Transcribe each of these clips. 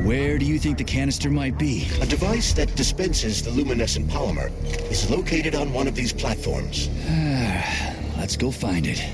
Where do you think the canister might be? A device that dispenses the luminescent polymer is located on one of these platforms. Let's go find it.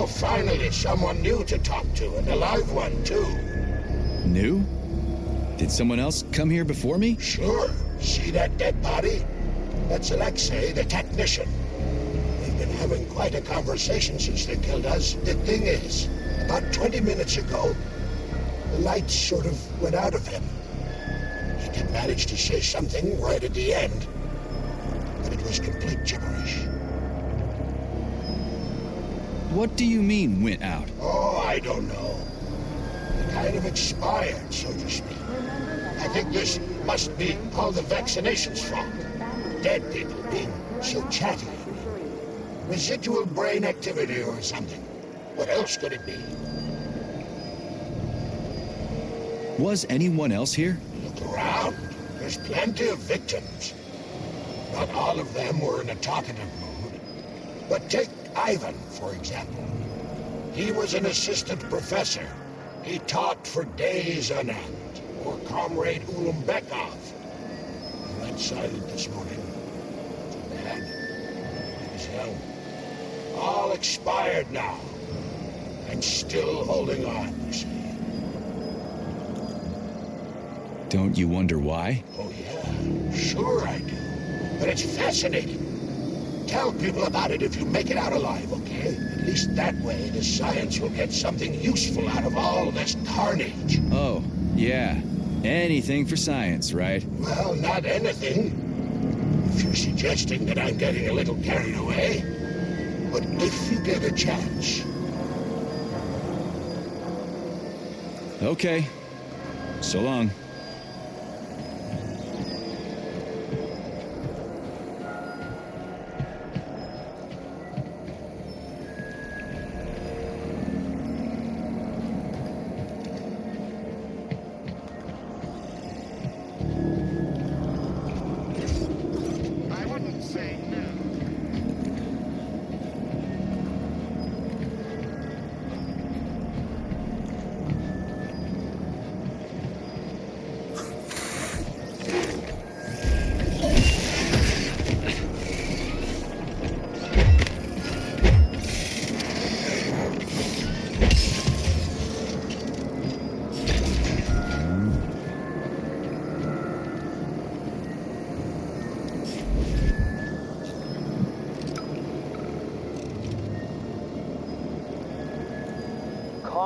Finally, someone new to talk to, and a live one, too. New? Did someone else come here before me? Sure. See that dead body? That's Alexei, the technician. We've been having quite a conversation since they killed us. The thing is, about 20 minutes ago, the light sort of went out of him. He did manage to say something right at the end, but it was complete gibberish. What do you mean, went out? Oh, I don't know. It kind of expired, so to speak. I think this must be all the vaccination's fault. Dead people being so chatty. Residual brain activity or something. What else could it be? Was anyone else here? Look around. There's plenty of victims. Not all of them were in a talkative mood. But take Ivan, for example. He was an assistant professor. He taught for days on end. Or Comrade Ulumbekov. He went silent this morning. Too bad. He was young. All expired now. And still holding on, you see. Don't you wonder why? Oh, yeah. Sure I do. But it's fascinating. Tell people about it if you make it out alive, okay? At least that way the science will get something useful out of all this carnage. Oh, yeah. Anything for science, right? Well, not anything. If you're suggesting that I'm getting a little carried away. But if you get a chance. Okay. So long.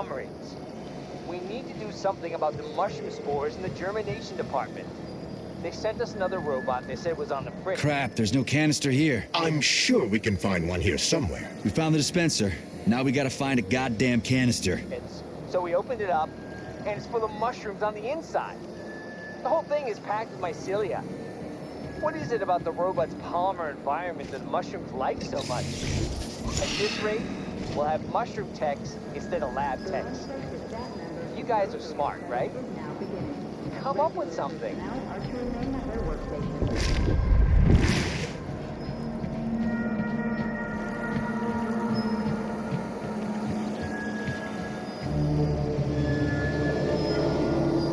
comrades. We need to do something about the mushroom spores in the germination department. They sent us another robot they said was on the fritz. Crap, there's no canister here. I'm sure we can find one here somewhere. We found the dispenser. Now we gotta find a goddamn canister. So we opened it up, and it's full of mushrooms on the inside. The whole thing is packed with mycelia. What is it about the robot's polymer environment that mushrooms like so much? At this rate, we'll have mushroom techs instead of lab techs. You guys are smart, right? Come up with something.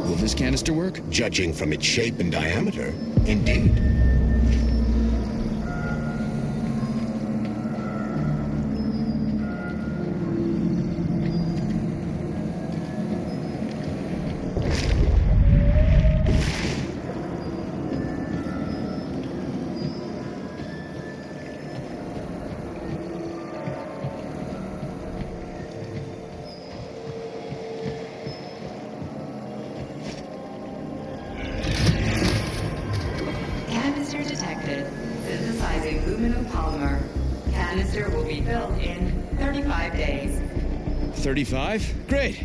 Will this canister work? Judging from its shape and diameter, indeed. Canister detected. Synthesizing luminopolymer. Canister will be built in 35 days. 35? Great.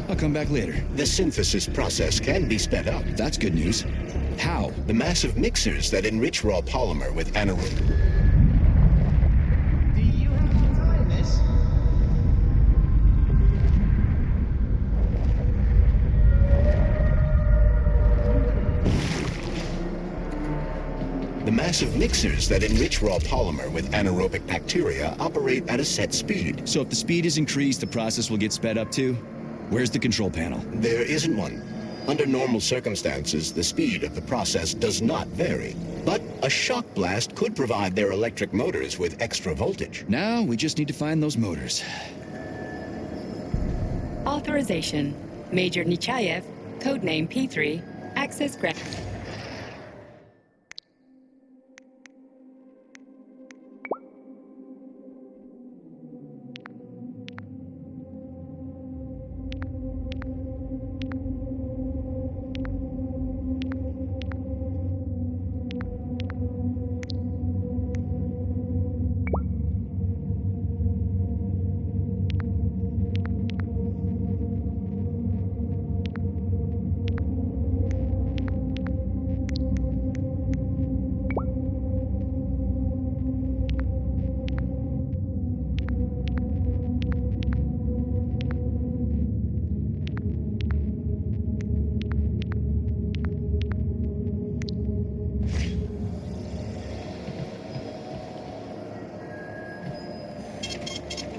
I'll come back later. The synthesis process can be sped up. That's good news. How? The massive mixers that enrich raw polymer with anaerobic. Do you have any time, miss? The massive mixers that enrich raw polymer with anaerobic bacteria operate at a set speed. So if the speed is increased, the process will get sped up too? Where's the control panel? There isn't one. Under normal circumstances, the speed of the process does not vary. But a shock blast could provide their electric motors with extra voltage. Now we just need to find those motors. Authorization. Major Nechayev, codename P3, access granted.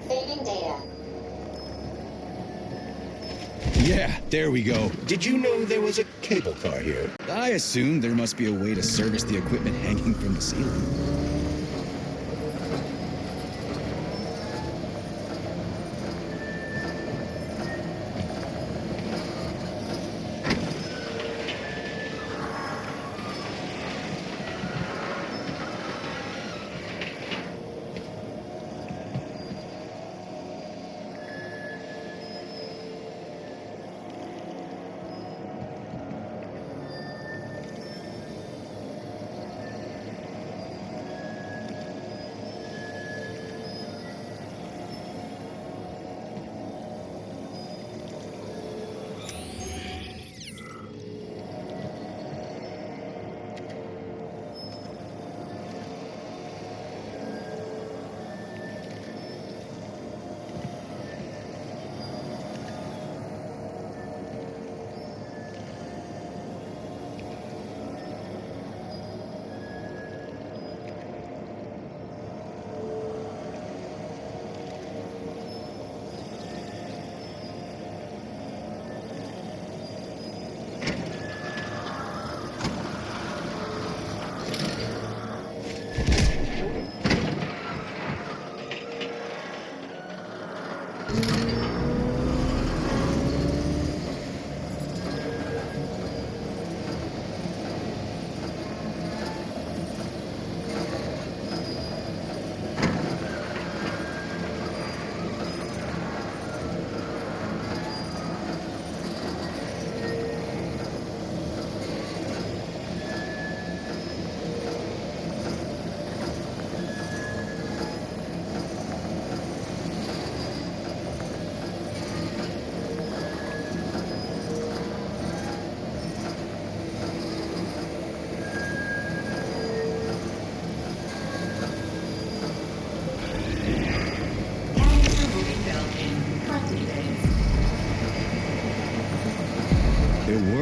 Saving data. Yeah, there we go. Did you know there was a cable car here? I assume there must be a way to service the equipment hanging from the ceiling.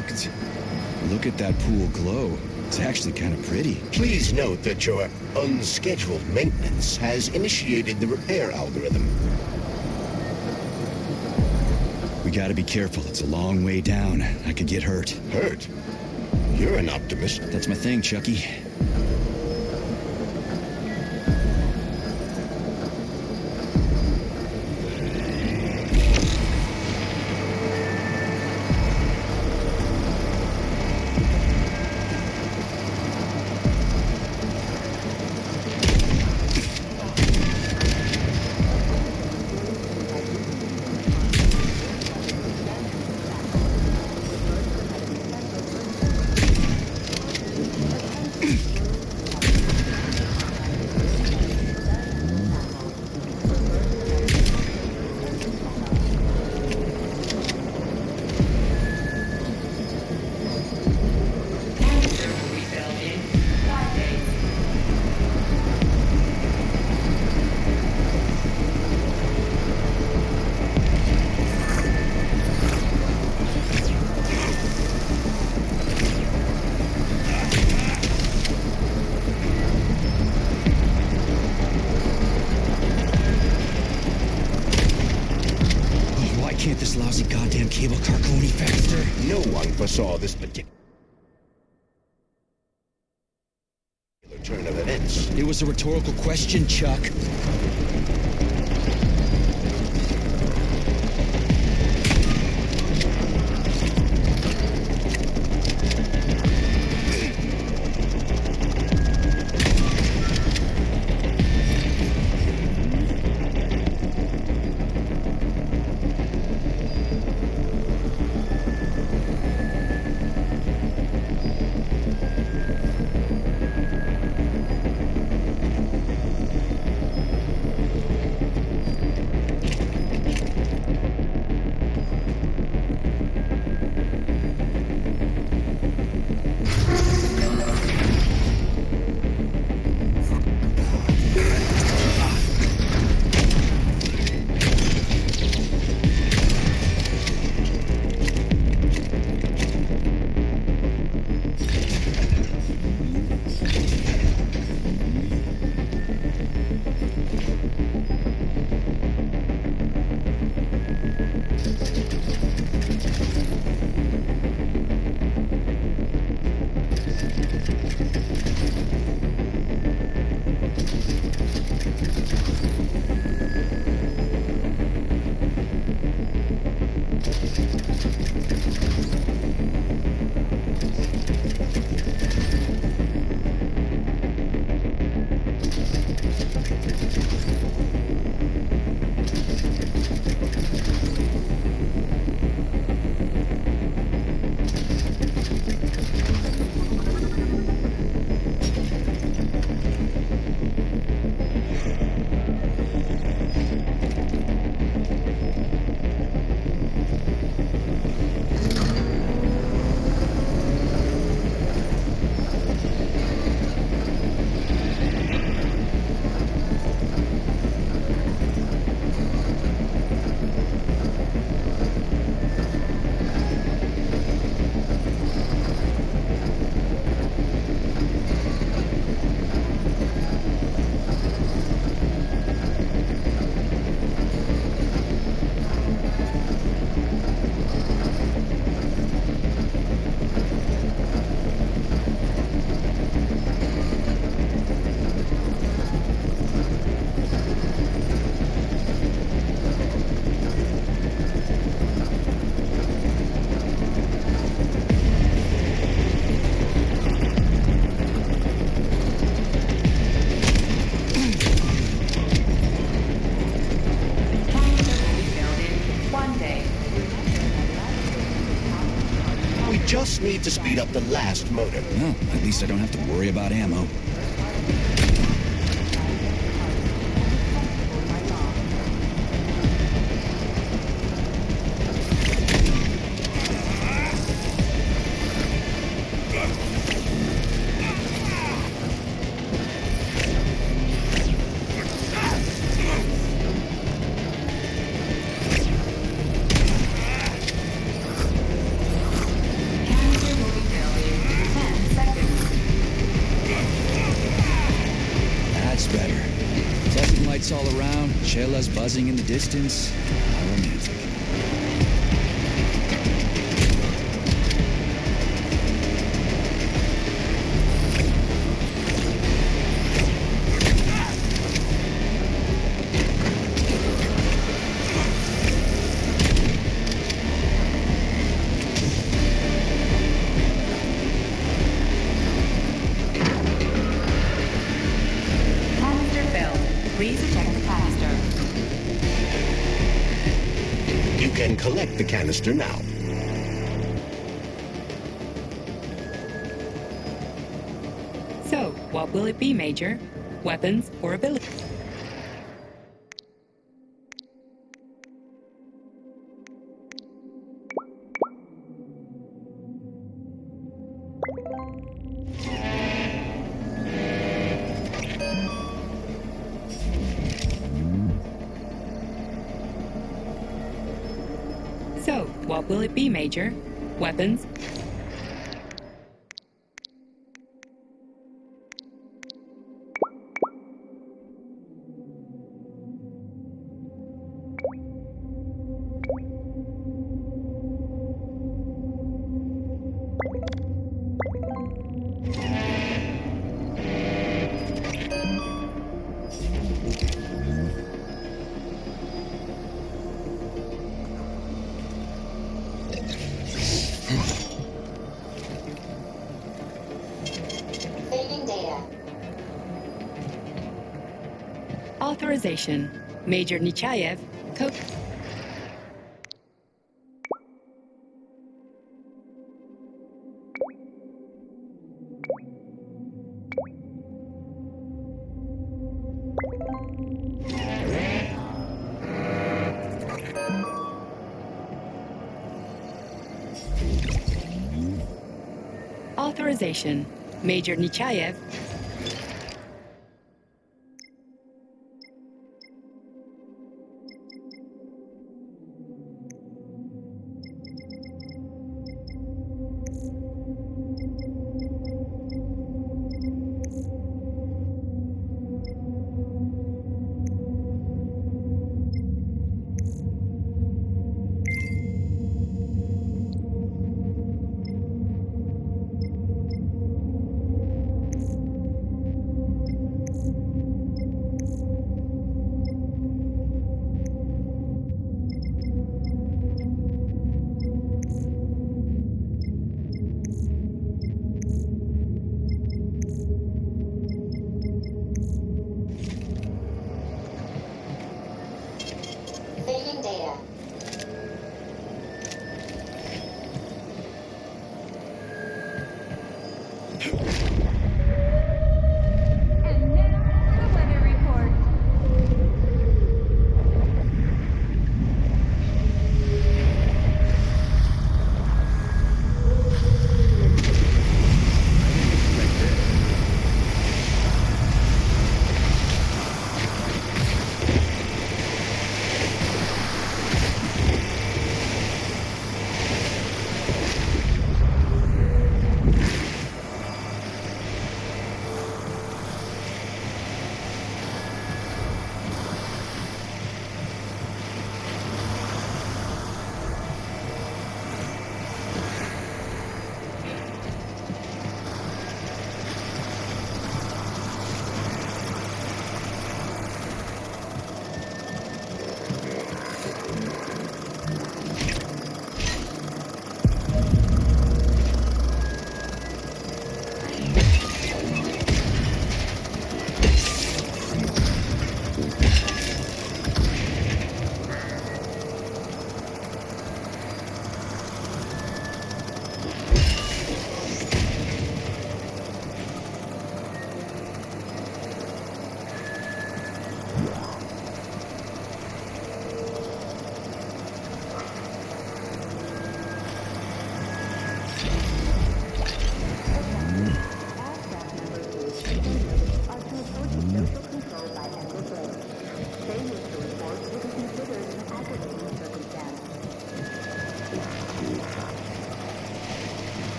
worked. Look at that pool glow. It's actually kind of pretty. Please note that your unscheduled maintenance has initiated the repair algorithm. We gotta be careful. It's a long way down. I could get hurt. Hurt? You're an optimist. That's my thing, Chucky. Can't this lousy goddamn cable car go any faster? No one foresaw this particular turn of events. It was a rhetorical question, Chuck. Just need to speed up the last motor. Well, at least I don't have to worry about ammo. Lights all around, cellas buzzing in the distance. How romantic. Canister filled. Please eject the canister. You can collect the canister now. So, what will it be, Major? Weapons or ability? So, what will it be, Major? Weapons? Saving data. Authorization. Major Nechayev, code. Authorization. Major Nechayev. Saving data. And now, the weather report.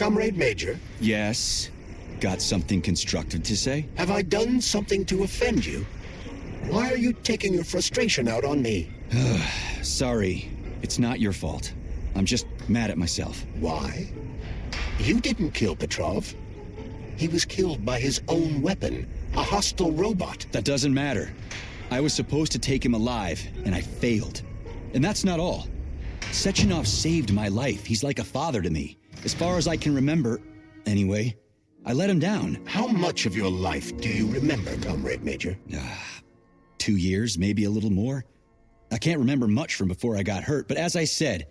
Comrade Major, Yes? Got something constructive to say? have I done something to offend you? Why are you taking your frustration out on me? Sorry, it's not your fault. I'm just mad at myself. Why? You didn't kill Petrov. He was killed by his own weapon, a hostile robot. That doesn't matter. I was supposed to take him alive, and I failed. And that's not all. Sechenov saved my life. He's like a father to me. As far as I can remember, anyway, I let him down. How much of your life do you remember, Comrade Major? 2 years, maybe a little more. I can't remember much from before I got hurt, but as I said,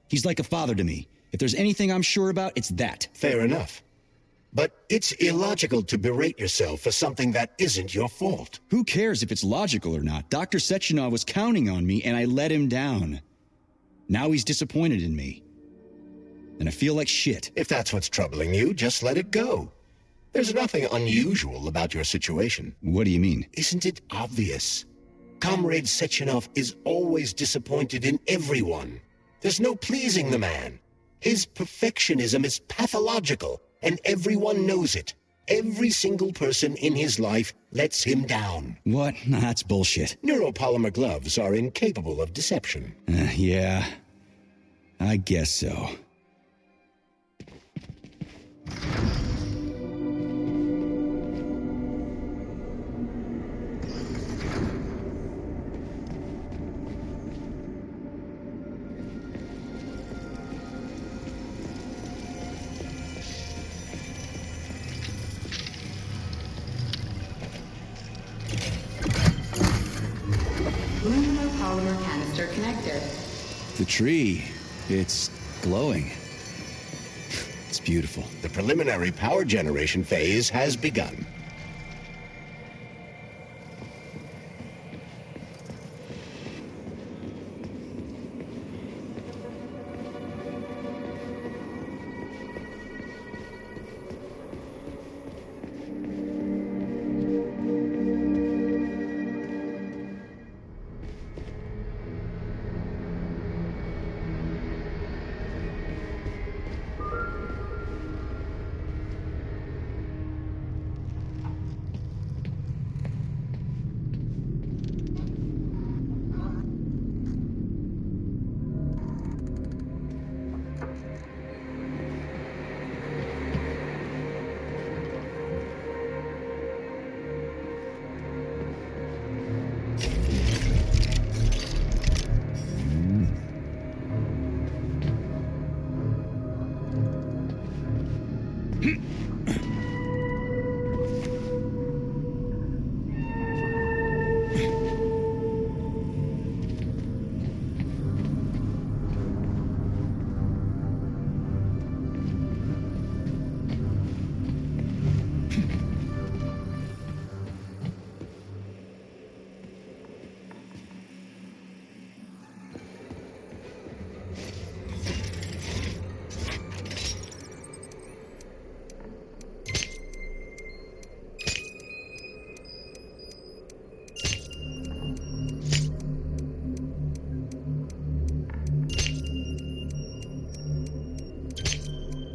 he's like a father to me. If there's anything I'm sure about, it's that. Fair enough. But it's illogical to berate yourself for something that isn't your fault. Who cares if it's logical or not? Dr. Sechenov was counting on me, and I let him down. Now he's disappointed in me. And I feel like shit. If that's what's troubling you, just let it go. There's nothing unusual about your situation. What do you mean? Isn't it obvious? Comrade Sechenov is always disappointed in everyone. There's no pleasing the man. His perfectionism is pathological, and everyone knows it. Every single person in his life lets him down. What? Nah, that's bullshit. Neuropolymer gloves are incapable of deception. Yeah, I guess so. Polymer canister connected. The tree, it's glowing. It's beautiful. The preliminary power generation phase has begun.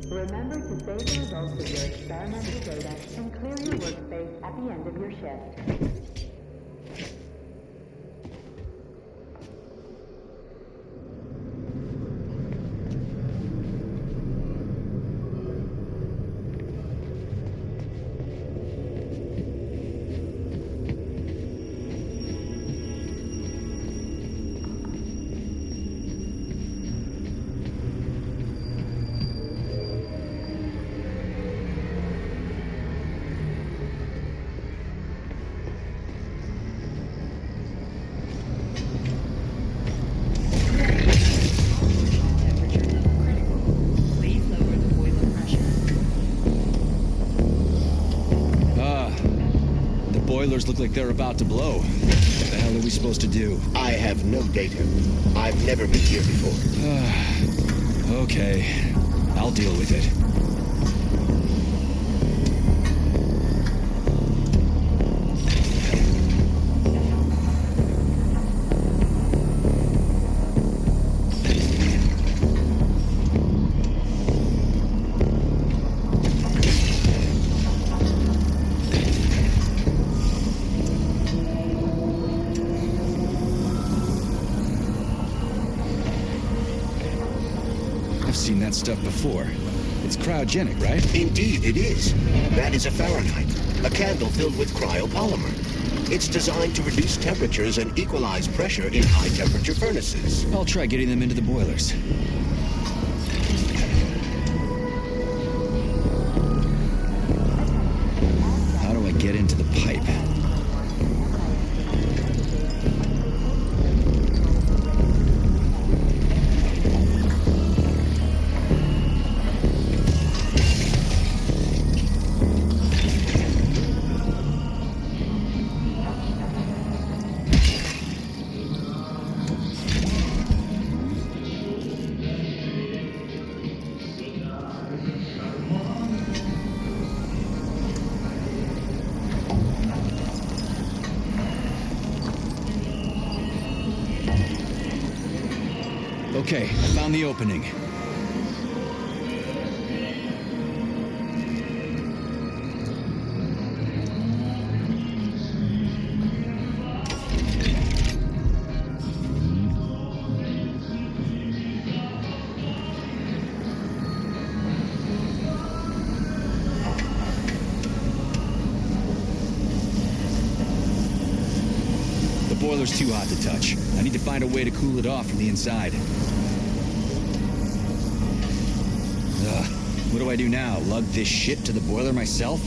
Remember to save the results of your experimental data and clear your workspace at the end of your shift. Boilers look like they're about to blow. What the hell are we supposed to do? I have no data. I've never been here before. Okay, I'll deal with it. I've seen that stuff before. It's cryogenic, right? Indeed it is. That is a Fahrenheit, a candle filled with cryopolymer. It's designed to reduce temperatures and equalize pressure in high-temperature furnaces. I'll try getting them into the boilers. How do I get into the pipe? Okay, I found the opening. The boiler's too hot to touch. I need to find a way to cool it off from the inside. Ugh. What do I do now? Lug this shit to the boiler myself?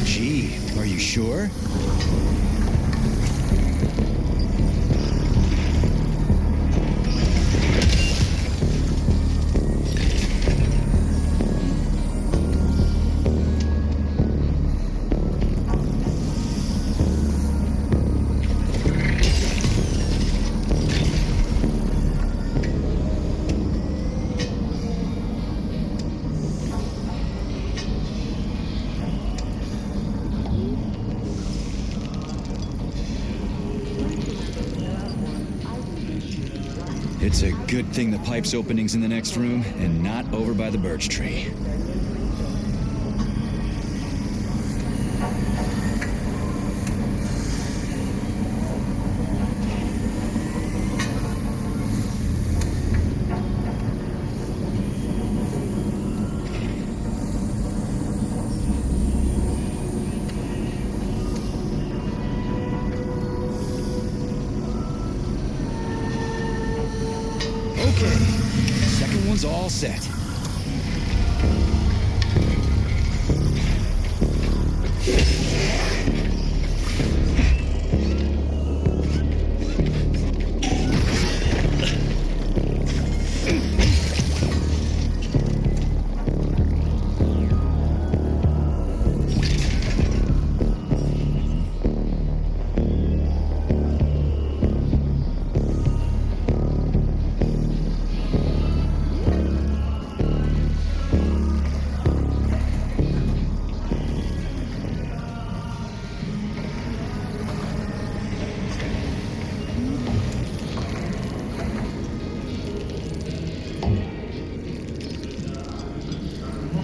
Gee, are you sure? It's a good thing the pipe's opening's in the next room and not over by the birch tree. Second one's all set.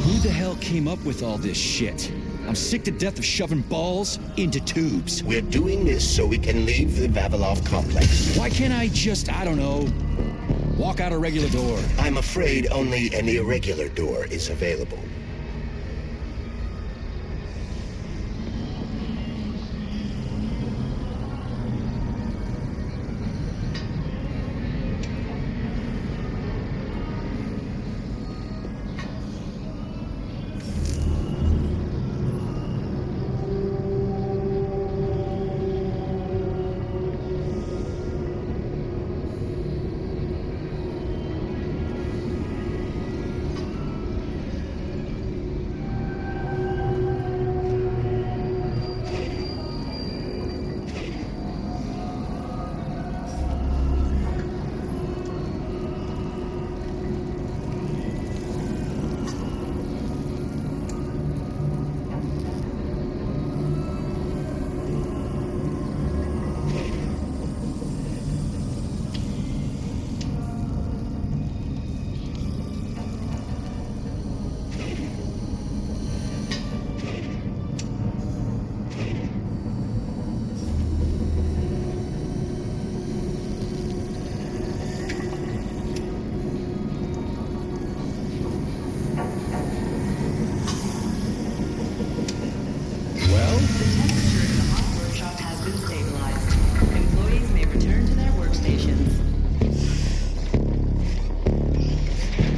Who the hell came up with all this shit? I'm sick to death of shoving balls into tubes. We're doing this so we can leave the Vavilov complex. Why can't I just, I don't know, walk out a regular door? I'm afraid only an irregular door is available.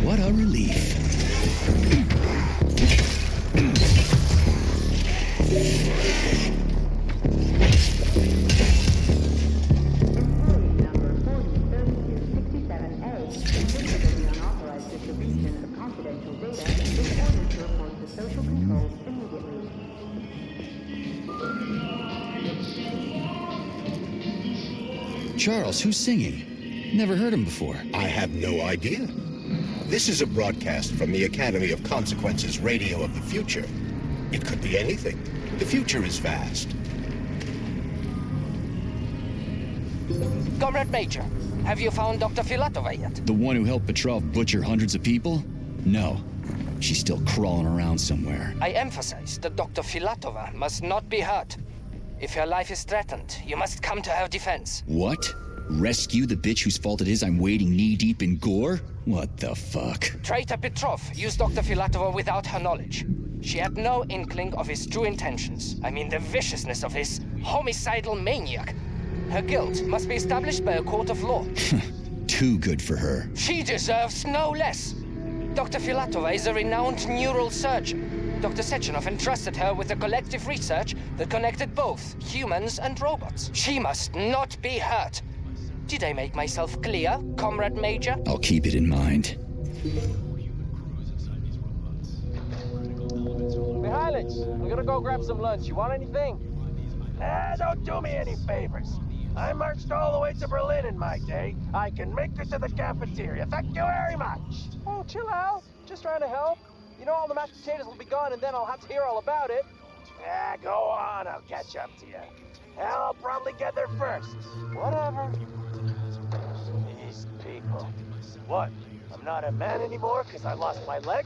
What a relief. Charles, who's singing? Never heard him before. I have no idea. This is a broadcast from the Academy of Consequences Radio of the Future. It could be anything. The future is vast. Comrade Major, have you found Dr. Filatova yet? The one who helped Petrov butcher hundreds of people? No. She's still crawling around somewhere. I emphasize that Dr. Filatova must not be hurt. If her life is threatened, you must come to her defense. What? Rescue the bitch whose fault it is I'm wading knee-deep in gore? What the fuck? Traitor Petrov used Dr. Filatova without her knowledge. She had no inkling of his true intentions. I mean the viciousness of this homicidal maniac. Her guilt must be established by a court of law. Too good for her. She deserves no less. Dr. Filatova is a renowned neural surgeon. Dr. Sechenov entrusted her with a collective research that connected both humans and robots. She must not be hurt. Did I make myself clear, Comrade Major? I'll keep it in mind. Mihailych, I'm gonna go grab some lunch. You want anything? Don't do me any favors. I marched all the way to Berlin in my day. I can make it to the cafeteria. Thank you very much. Oh, chill out. Just trying to help. You know all the mashed potatoes will be gone and then I'll have to hear all about it. Yeah, go on. I'll catch up to you. Hell, I'll probably get there first. Whatever. These people. What? I'm not a man anymore because I lost my leg?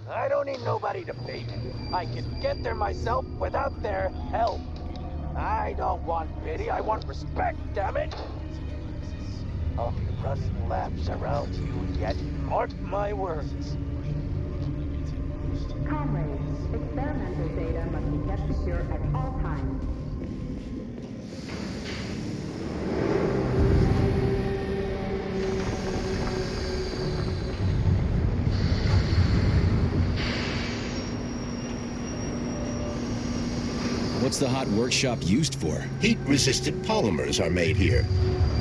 I don't need nobody to pay me. I can get there myself without their help. I don't want pity, I want respect, damn it! I'll be running laps around you yet. Mark my words. Comrades, experimental data must be kept secure at all times. What's the hot workshop used for? Heat-resistant polymers are made here.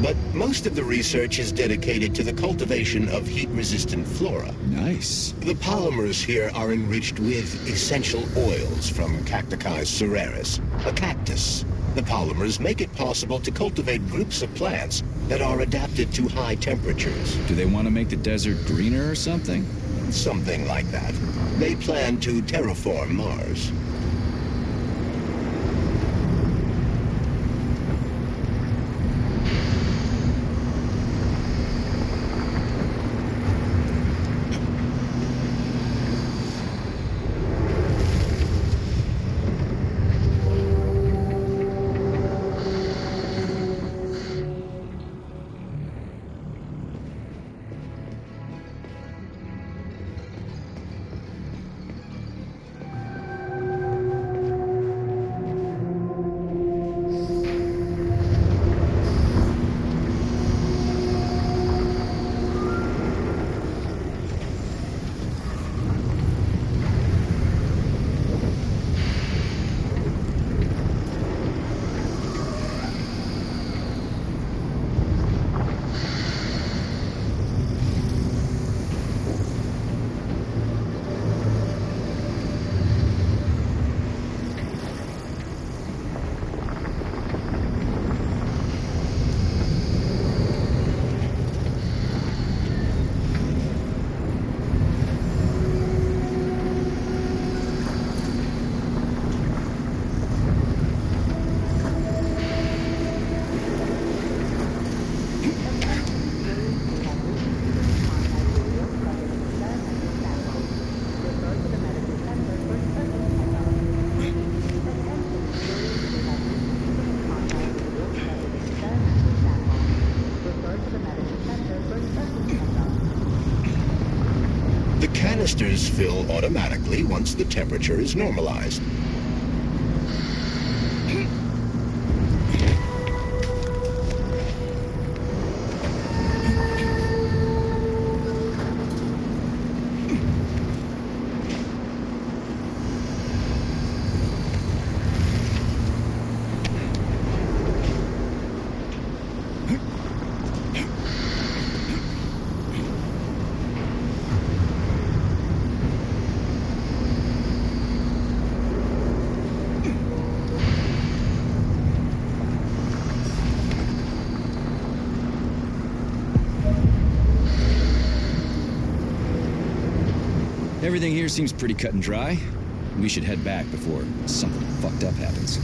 But most of the research is dedicated to the cultivation of heat-resistant flora. Nice. The polymers here are enriched with essential oils from Cacticus cereris, a cactus. The polymers make it possible to cultivate groups of plants that are adapted to high temperatures. Do they want to make the desert greener or something? Something like that. They plan to terraform Mars. Canisters fill automatically once the temperature is normalized. Everything here seems pretty cut and dry. We should head back before something fucked up happens.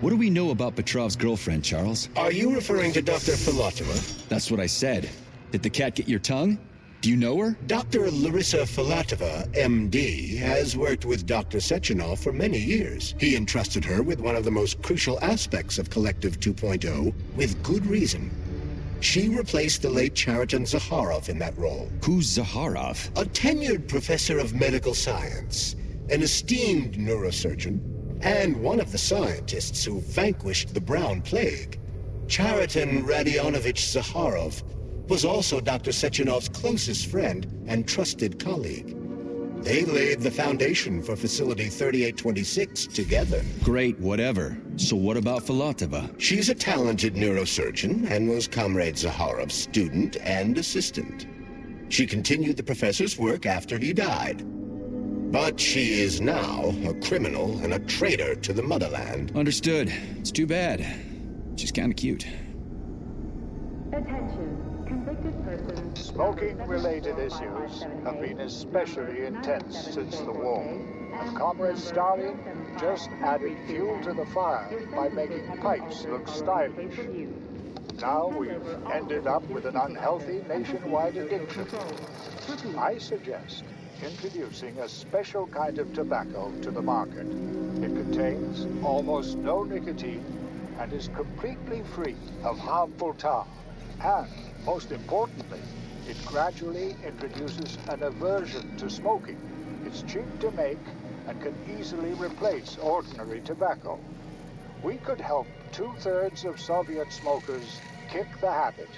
What do we know about Petrov's girlfriend, Charles? Are you referring to Dr. Filatova? That's what I said. Did the cat get your tongue? Do you know her? Dr. Larissa Filatova, MD, has worked with Dr. Sechenov for many years. He entrusted her with one of the most crucial aspects of Kollectiv 2.0, with good reason. She replaced the late Chariton Zakharov in that role. Who's Zakharov? A tenured professor of medical science, an esteemed neurosurgeon, and one of the scientists who vanquished the Brown Plague. Chariton Radionovich Zakharov was also Dr. Sechenov's closest friend and trusted colleague. They laid the foundation for Facility 3826 together. Great, whatever. So what about Filatova? She's a talented neurosurgeon and was Comrade Zaharov's student and assistant. She continued the professor's work after he died. But she is now a criminal and a traitor to the motherland. Understood. It's too bad. She's kinda cute. Attention. Convicted persons. Smoking-related issues have been especially intense since the war. And Comrade Stalin just added fuel to the fire by making pipes look stylish. Now we've ended up with an unhealthy nationwide addiction. I suggest introducing a special kind of tobacco to the market. It contains almost no nicotine and is completely free of harmful tar. And, most importantly, it gradually introduces an aversion to smoking. It's cheap to make and can easily replace ordinary tobacco. We could help 2/3 of Soviet smokers kick the habit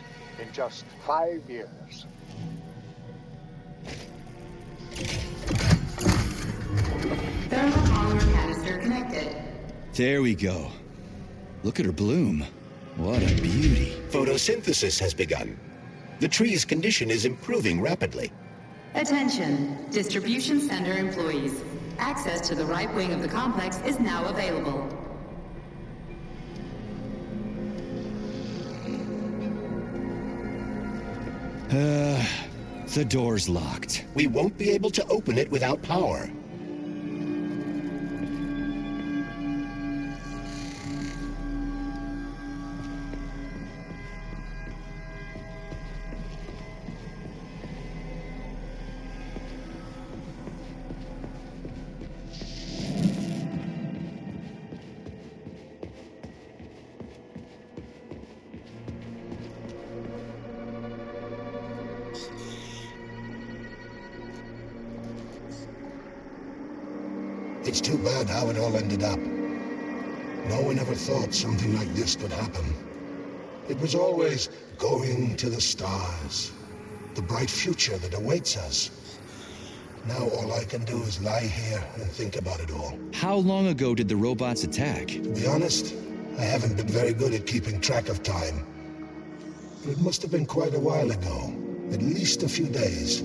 in just 5 years. Thermopolymer canister connected. There we go. Look at her bloom. What a beauty. Photosynthesis has begun. The tree's condition is improving rapidly. Attention, distribution center employees. Access to the right wing of the complex is now available. The door's locked. We won't be able to open it without power. It's too bad how it all ended up. No one ever thought something like this could happen. It was always going to the stars, the bright future that awaits us. Now all I can do is lie here and think about it all. How long ago did the robots attack? To be honest, I haven't been very good at keeping track of time. But it must have been quite a while ago, at least a few days.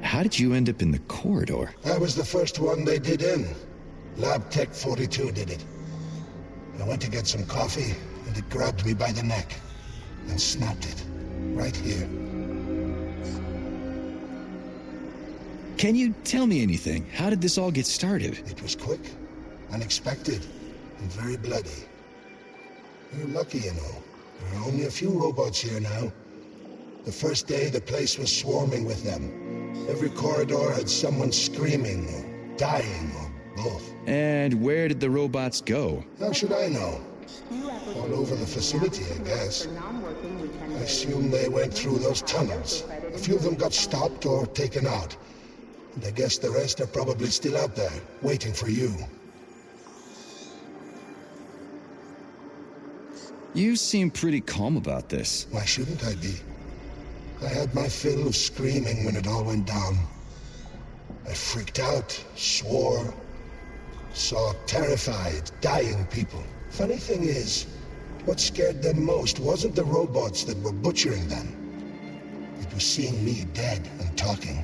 How did you end up in the corridor? I was the first one they did in. Lab Tech 42 did it. I went to get some coffee, and it grabbed me by the neck and snapped it, right here. Can you tell me anything? How did this all get started? It was quick, unexpected, and very bloody. You're lucky, you know. There are only a few robots here now. The first day, the place was swarming with them. Every corridor had someone screaming, or dying, or both. And where did the robots go? How should I know? All over the facility, I guess. I assume they went through those tunnels. A few of them got stopped or taken out. And I guess the rest are probably still out there, waiting for you. You seem pretty calm about this. Why shouldn't I be? I had my fill of screaming when it all went down. I freaked out, swore, saw terrified, dying people. Funny thing is, what scared them most wasn't the robots that were butchering them. It was seeing me dead and talking.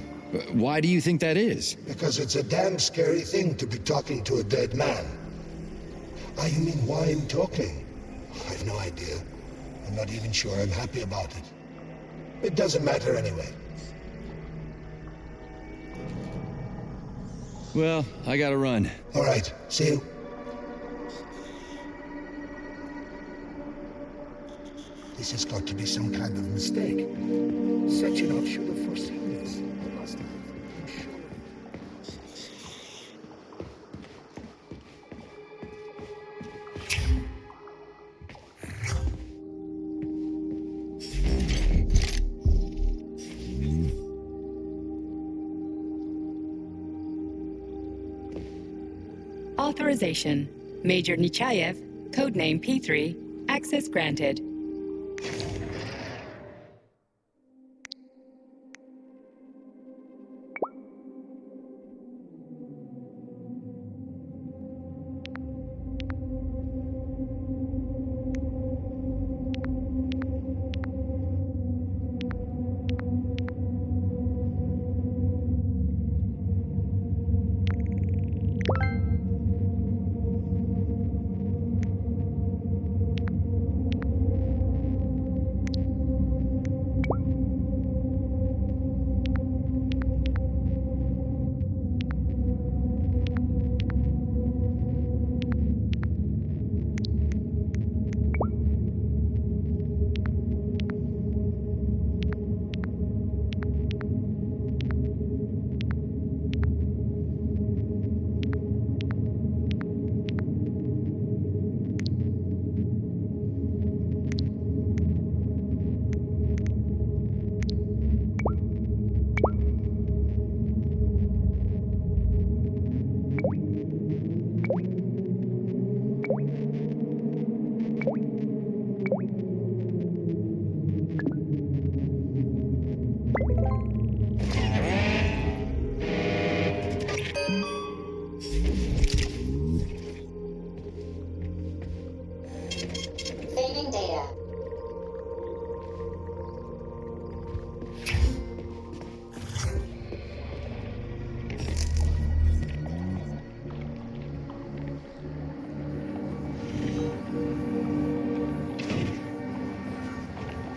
Why do you think that is? Because it's a damn scary thing to be talking to a dead man. Ah, you mean why I'm talking? I've no idea. I'm not even sure I'm happy about it. It doesn't matter anyway. Well, I gotta run. All right, see you. This has got to be some kind of mistake. Sechenov should have foreseen this. He must have. I'm sure. Authorization. Major Nechayev, codename P3, access granted.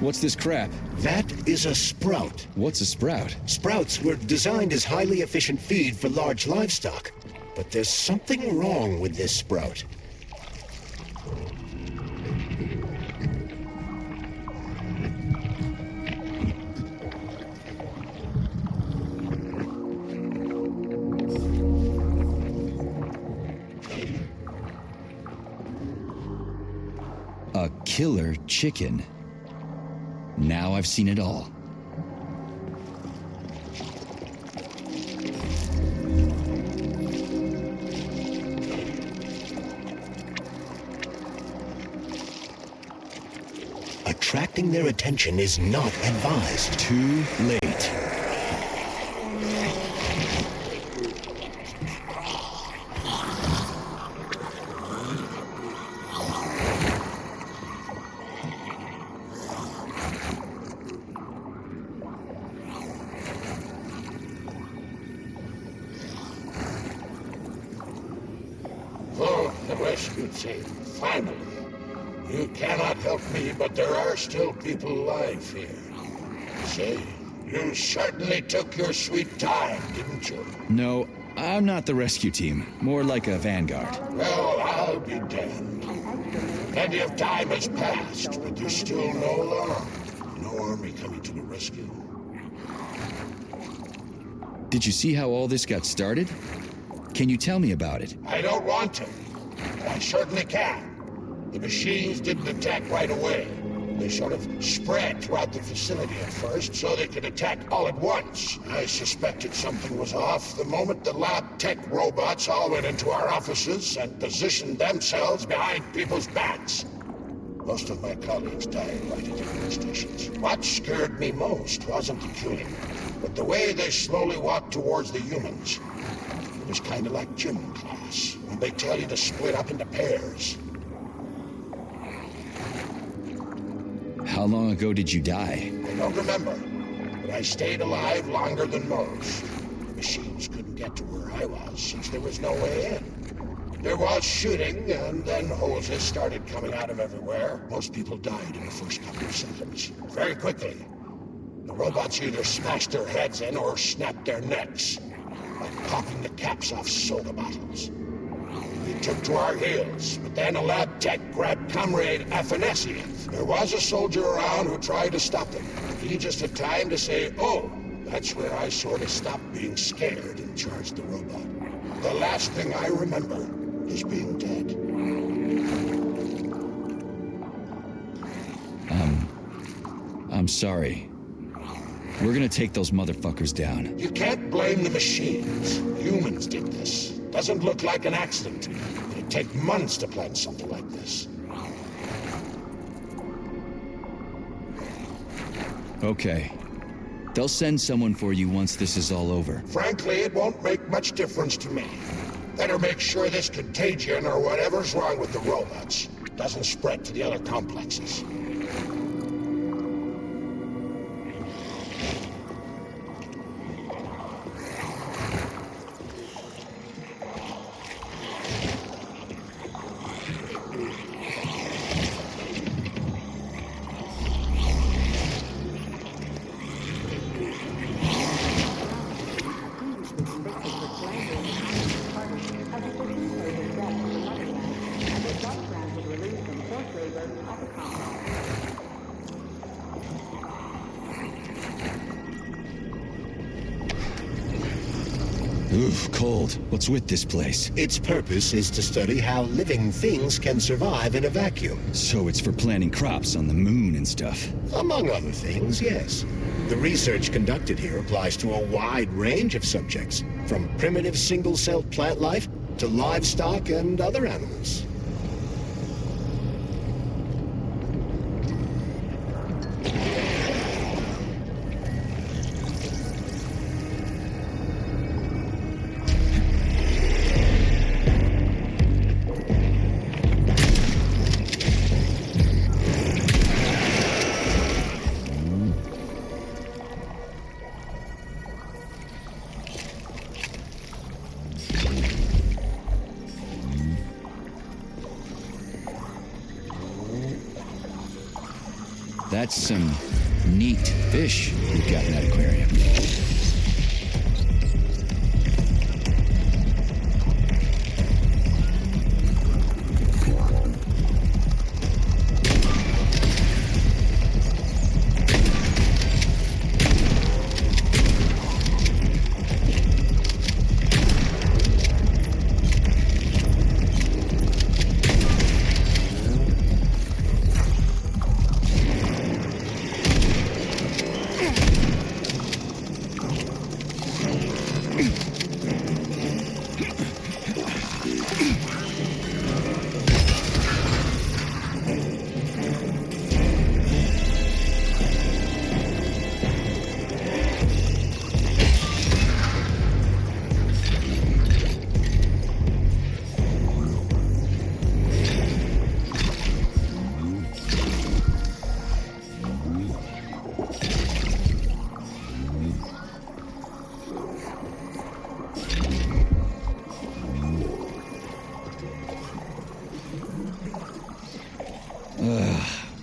What's this crap? That is a sprout. What's a sprout? Sprouts were designed as highly efficient feed for large livestock. But there's something wrong with this sprout. A killer chicken. Now I've seen it all. Attracting their attention is not advised. Too late. Oh, the rescue team, finally. You cannot help me, but there are still people alive here. Say, you certainly took your sweet time, didn't you? No, I'm not the rescue team. More like a vanguard. Well, I'll be damned. Plenty of time has passed, but there's still no alarm. No army coming to the rescue. Did you see how all this got started? Can you tell me about it? I don't want to, but I certainly can. The machines didn't attack right away. They sort of spread throughout the facility at first, so they could attack all at once. I suspected something was off the moment the lab tech robots all went into our offices and positioned themselves behind people's backs. Most of my colleagues died right at the stations. What scared me most wasn't the killing, but the way they slowly walked towards the humans. It was kind of like gym class, when they tell you to split up into pairs. How long ago did you die? I don't remember, but I stayed alive longer than most. The machines couldn't get to where I was since there was no way in. There was shooting, and then hoses started coming out of everywhere. Most people died in the first couple of seconds. Very quickly. The robots either smashed their heads in or snapped their necks, like popping the caps off soda bottles. We took to our heels, but then a lab tech grabbed Comrade Afanasiev. There was a soldier around who tried to stop him. He just had time to say, oh, that's where I sort of stopped being scared and charged the robot. The last thing I remember is being dead. I'm sorry. We're gonna take those motherfuckers down. You can't blame the machines. Humans did this. Doesn't look like an accident. It'd take months to plan something like this. Okay. They'll send someone for you once this is all over. Frankly, it won't make much difference to me. Better make sure this contagion or whatever's wrong with the robots doesn't spread to the other complexes. Oof, cold. What's with this place? Its purpose is to study how living things can survive in a vacuum. So it's for planting crops on the moon and stuff. Among other things, yes. The research conducted here applies to a wide range of subjects, from primitive single-celled plant life to livestock and other animals. That's some neat fish you've got in that aquarium.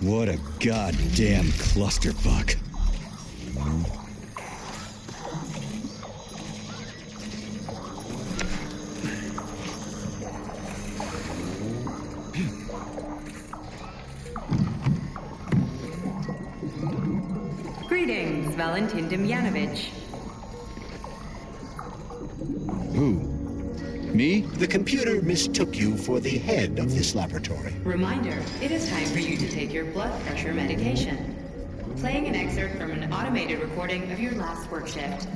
What a goddamn clusterfuck. Greetings, Valentin Demyanovich. Who? Me? The computer mistook you for the head of this laboratory. Reminder, it is time for you to take your blood pressure medication. Playing an excerpt from an automated recording of your last work shift.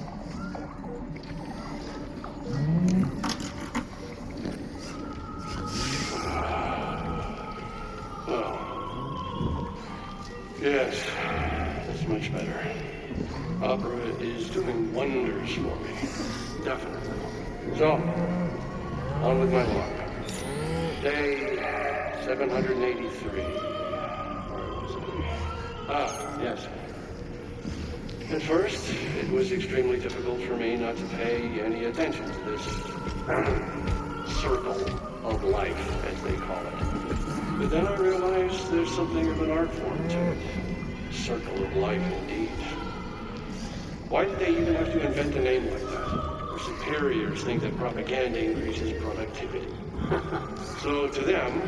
Oh. Yes, that's much better. Opera is doing wonders for me. Definitely. So, on with my work. Day 783. Where was it? Ah, yes. At first, it was extremely difficult for me not to pay any attention to this circle of life, as they call it. But then I realized there's something of an art form to it. Circle of life, indeed. Why did they even have to invent a name like that? Their superiors think that propaganda increases productivity. So to them,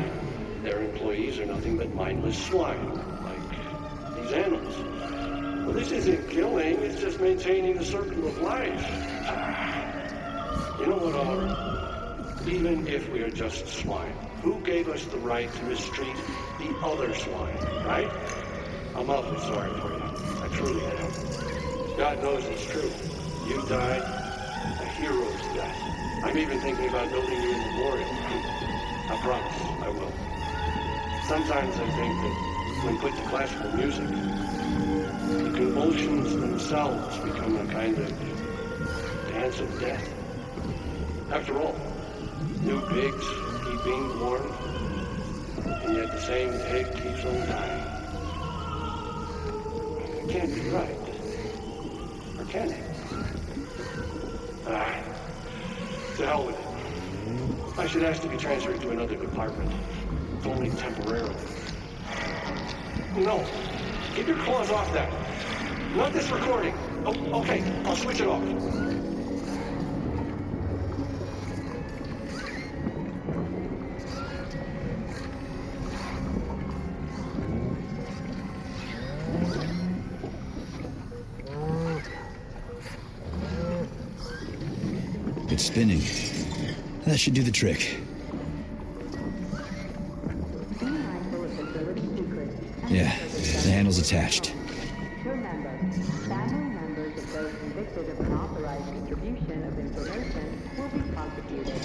their employees are nothing but mindless swine, like these animals. Well, this isn't killing, it's just maintaining the circle of life. You know what, Oliver? Even if we are just swine, who gave us the right to mistreat the other swine, right? I'm awfully sorry for you. I truly am. God knows it's true. You died a hero's death. I'm even thinking about building you a memorial. I promise I will. Sometimes I think that when put to classical music, the convulsions themselves become a kind of dance of death. After all, new pigs keep being born, and yet the same pig keeps on dying. It can't be right. Or can it? To hell with it. I should ask to be transferred to another department. If only temporarily. No. Keep your claws off that. Not this recording. Oh, okay. I'll switch it off. It's spinning. That should do the trick. Yeah, the handle's attached. Remember, family members of those convicted of unauthorized distribution of information will be prosecuted.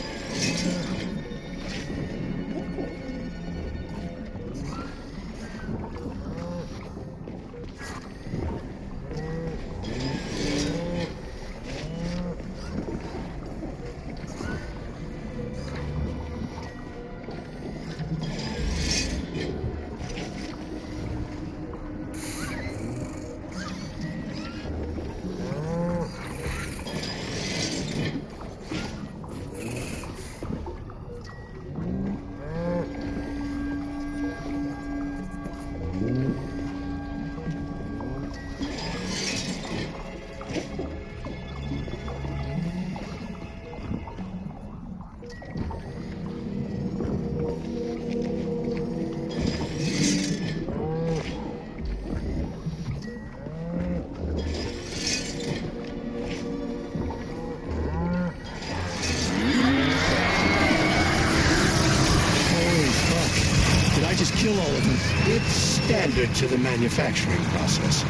kill all of them. It's standard to the manufacturing process.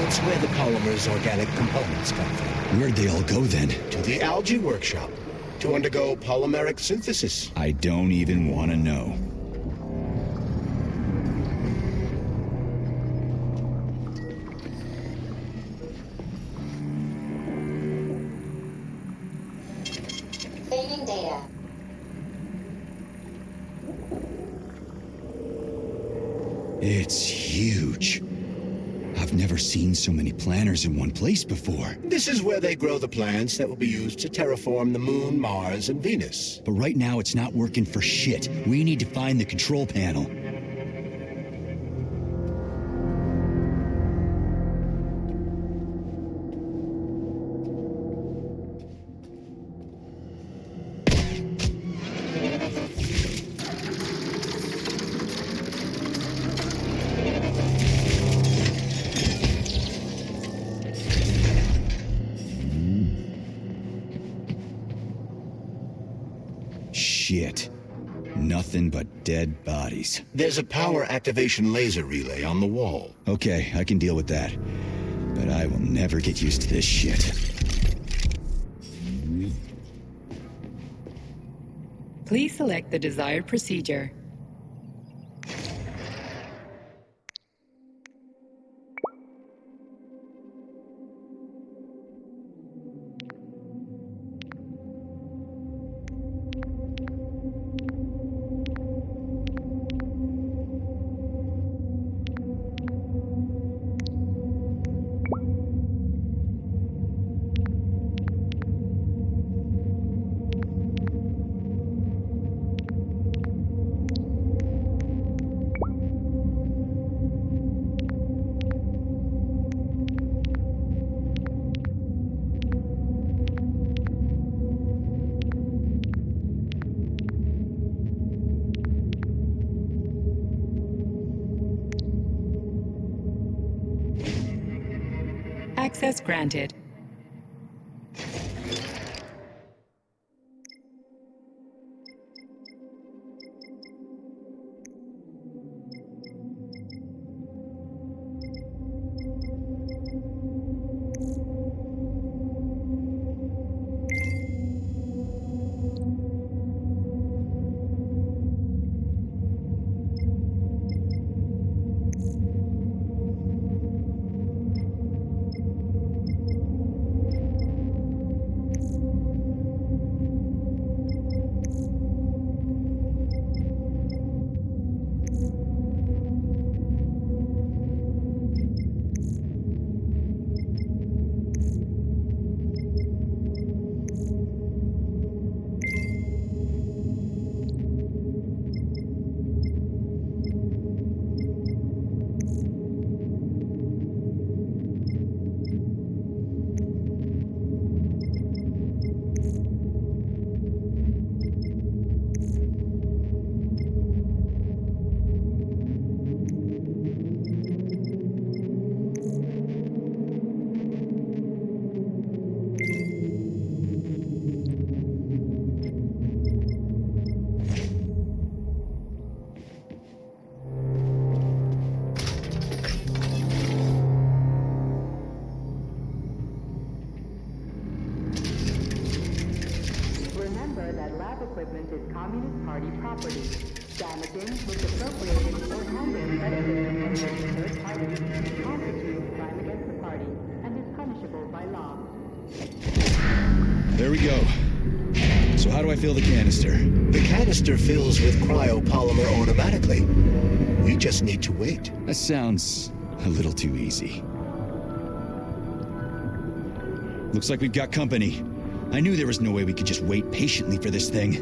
It's where the Polymer's organic components come from. Where'd they all go then? To the algae workshop, to undergo polymeric synthesis. I don't even want to know. Saving data. It's huge. I've never seen so many planters in one place before. This is where they grow the plants that will be used to terraform the Moon, Mars, and Venus. But right now it's not working for shit. We need to find the control panel. Shit. Nothing but dead bodies. There's a power activation laser relay on the wall. Okay, I can deal with that. But I will never get used to this shit. Please select the desired procedure. Access granted. equipment is Communist Party property. Damaging, misappropriating, or handling such equipment from third parties constitutes crime against the party and is punishable by law. There we go. So how do I fill the canister? The canister fills with cryopolymer automatically. We just need to wait. That sounds a little too easy. Looks like we've got company. I knew there was no way we could just wait patiently for this thing.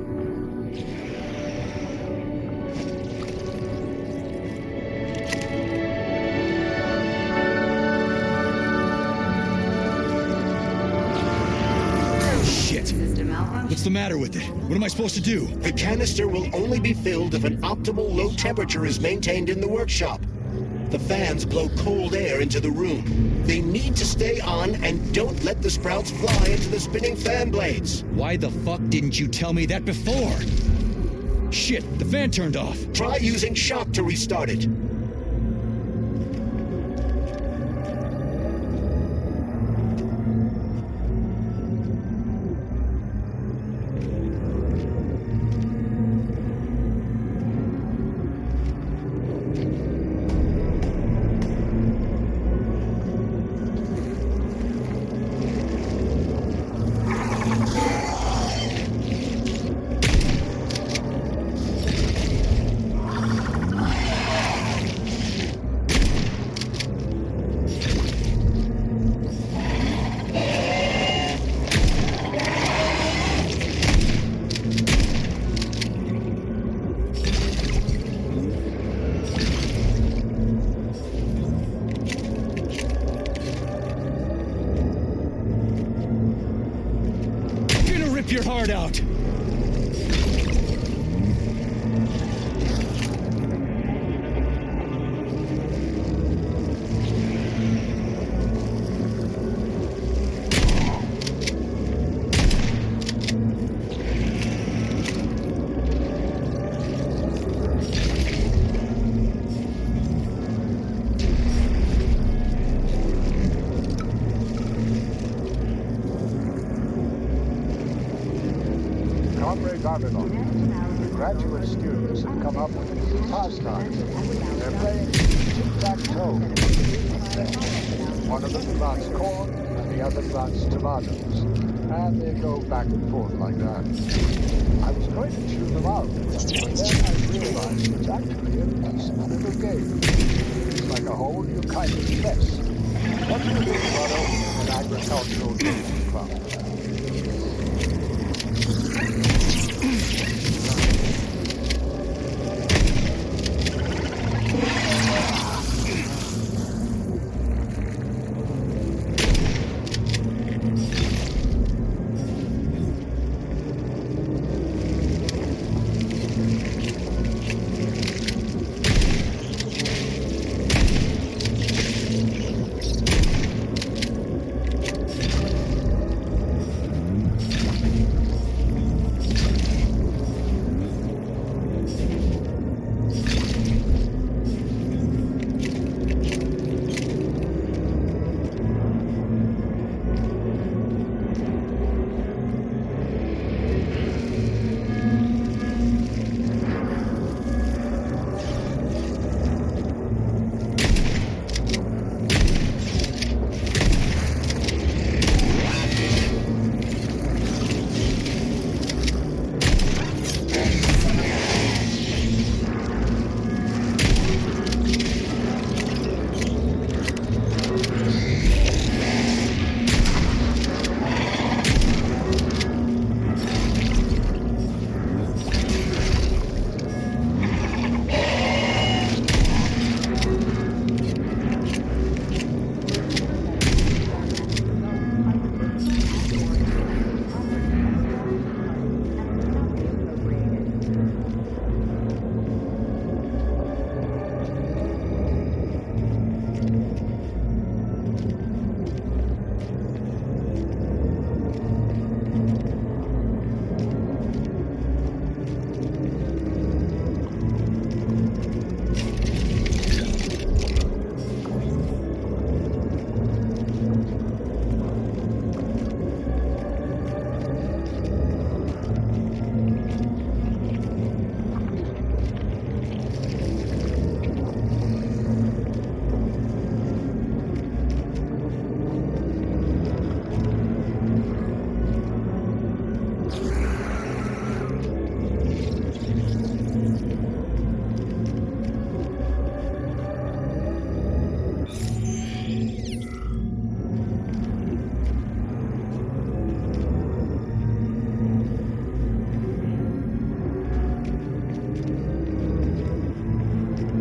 Shit. What's the matter with it? What am I supposed to do? The canister will only be filled if an optimal low temperature is maintained in the workshop. The fans blow cold air into the room. They need to stay on and don't let the sprouts fly into the spinning fan blades. Why the fuck didn't you tell me that before? Shit, the fan turned off. Try using shock to restart it. Your heart out. The graduate students have come up with a new pastime. They're playing tic-tac-toe. One of them plants corn and the other plants tomatoes. And they go back and forth like that. I was going to chew them out, but then I realized it's actually a decent little game. It's like a whole new kind of chess. What do you think about opening an agricultural gaming club?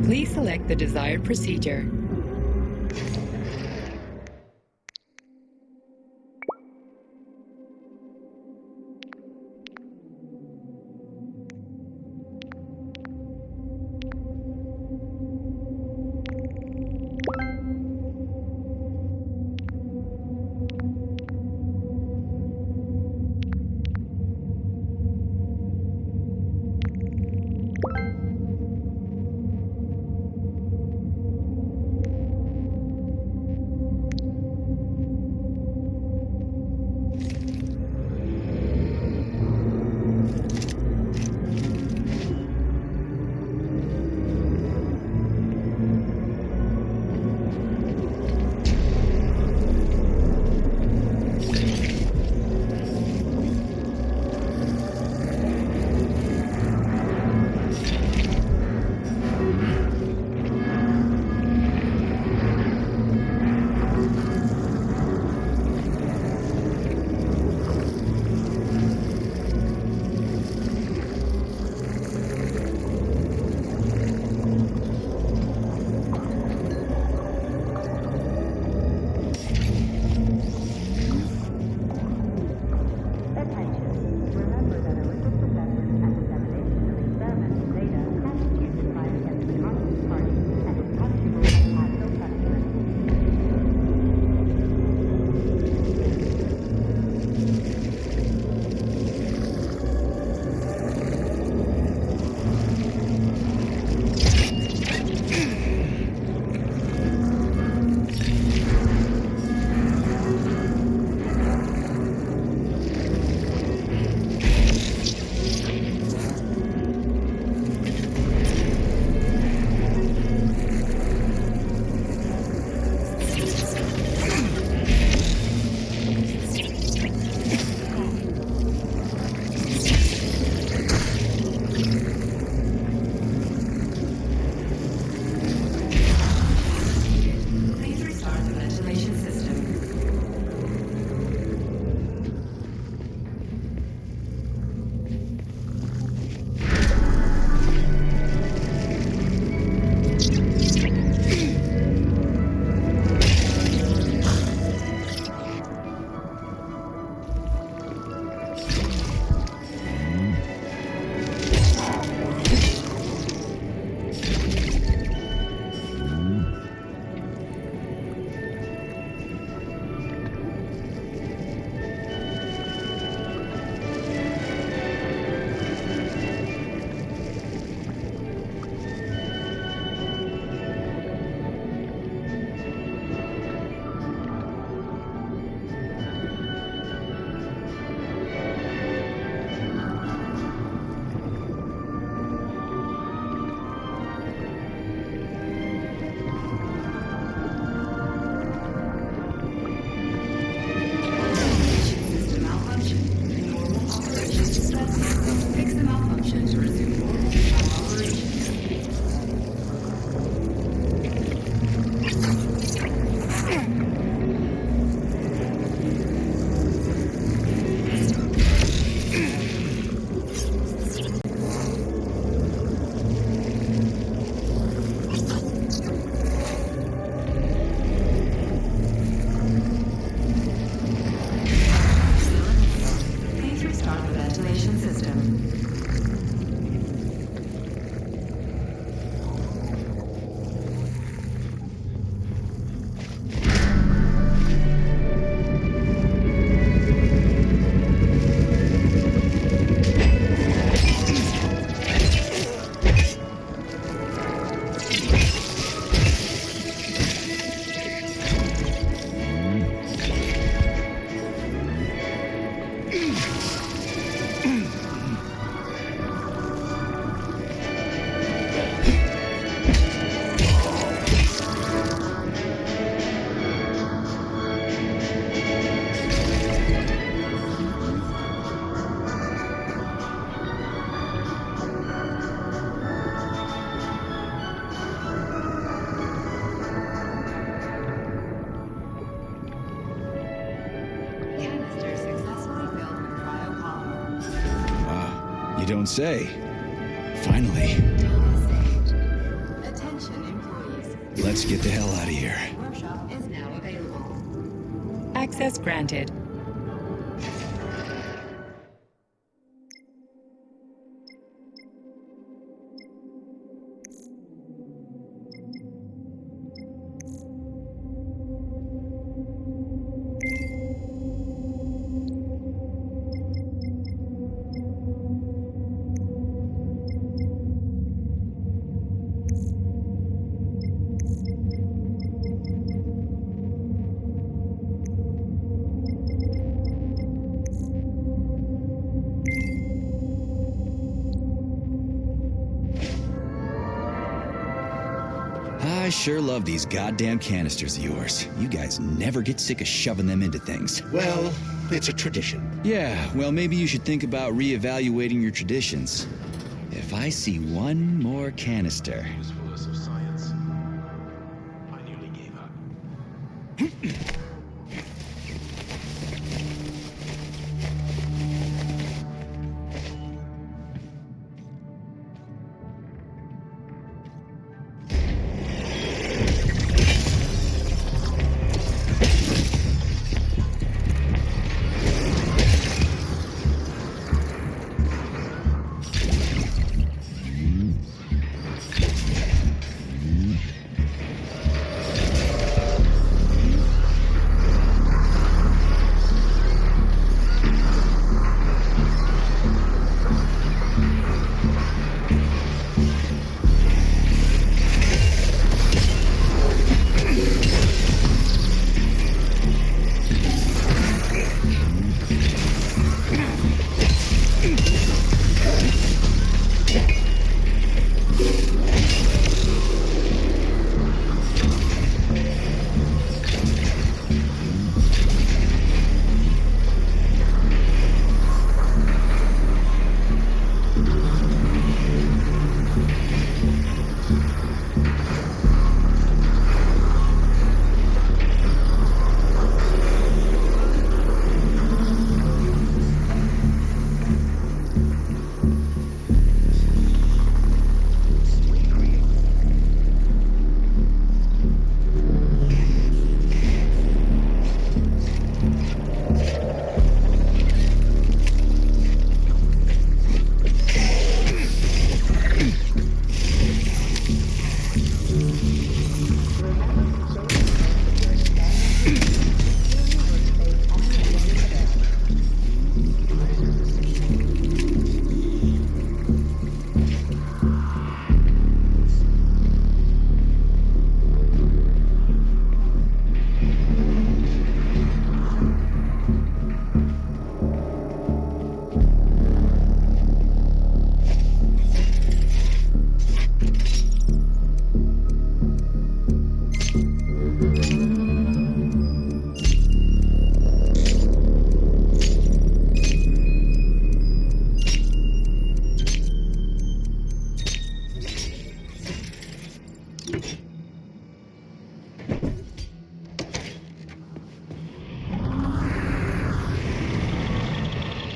Please select the desired procedure. You don't say. Finally. Attention employees. Let's get the hell out of here. Workshop is now available. Access granted. I sure love these goddamn canisters of yours. You guys never get sick of shoving them into things. Well, it's a tradition. Yeah, well, maybe you should think about reevaluating your traditions. If I see one more canister... Usefulness of science. I nearly gave up.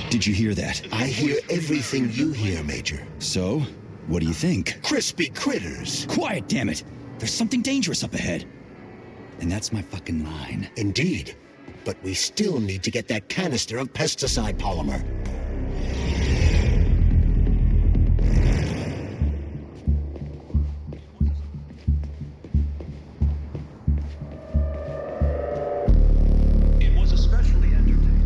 Did you hear that? I hear everything you hear, Major. So, what do you think? Crispy critters. Quiet, damn it! There's something dangerous up ahead. And that's my fucking line. Indeed. But we still need to get that canister of pesticide polymer. It was especially entertaining.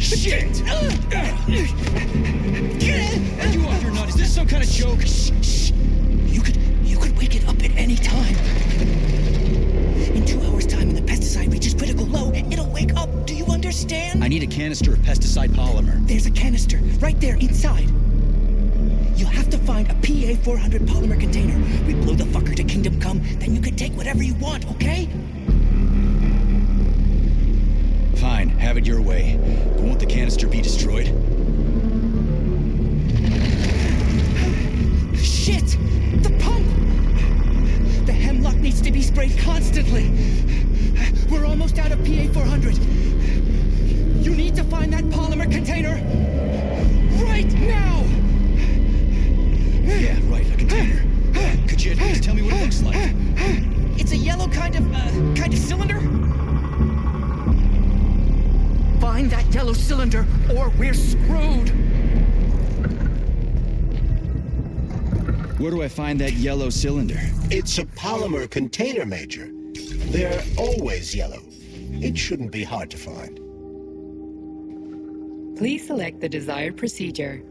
Shit! Are you off your nut? Is this some kind of joke? Shh. You could wake it up at any time. In 2 hours' time, when the pesticide reaches critical low, it'll wake up. Do you understand? I need a canister of pesticide polymer. There's a canister right there inside. You have to find a PA-400 polymer container. We blow the fucker to Kingdom Come, then you can take whatever you want, okay? Fine, have it your way. But won't the canister be destroyed? cylinder, or we're screwed! Where do I find that yellow cylinder? It's a polymer container, Major. They're always yellow. It shouldn't be hard to find. Please select the desired procedure.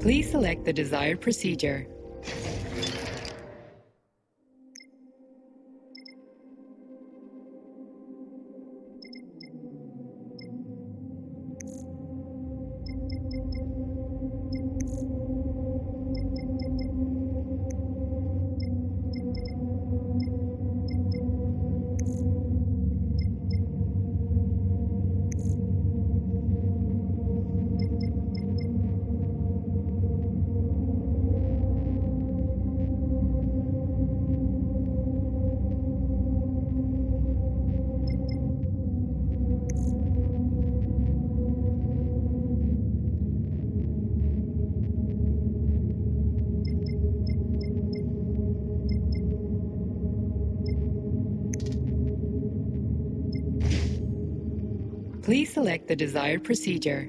Please select the desired procedure. Please select the desired procedure.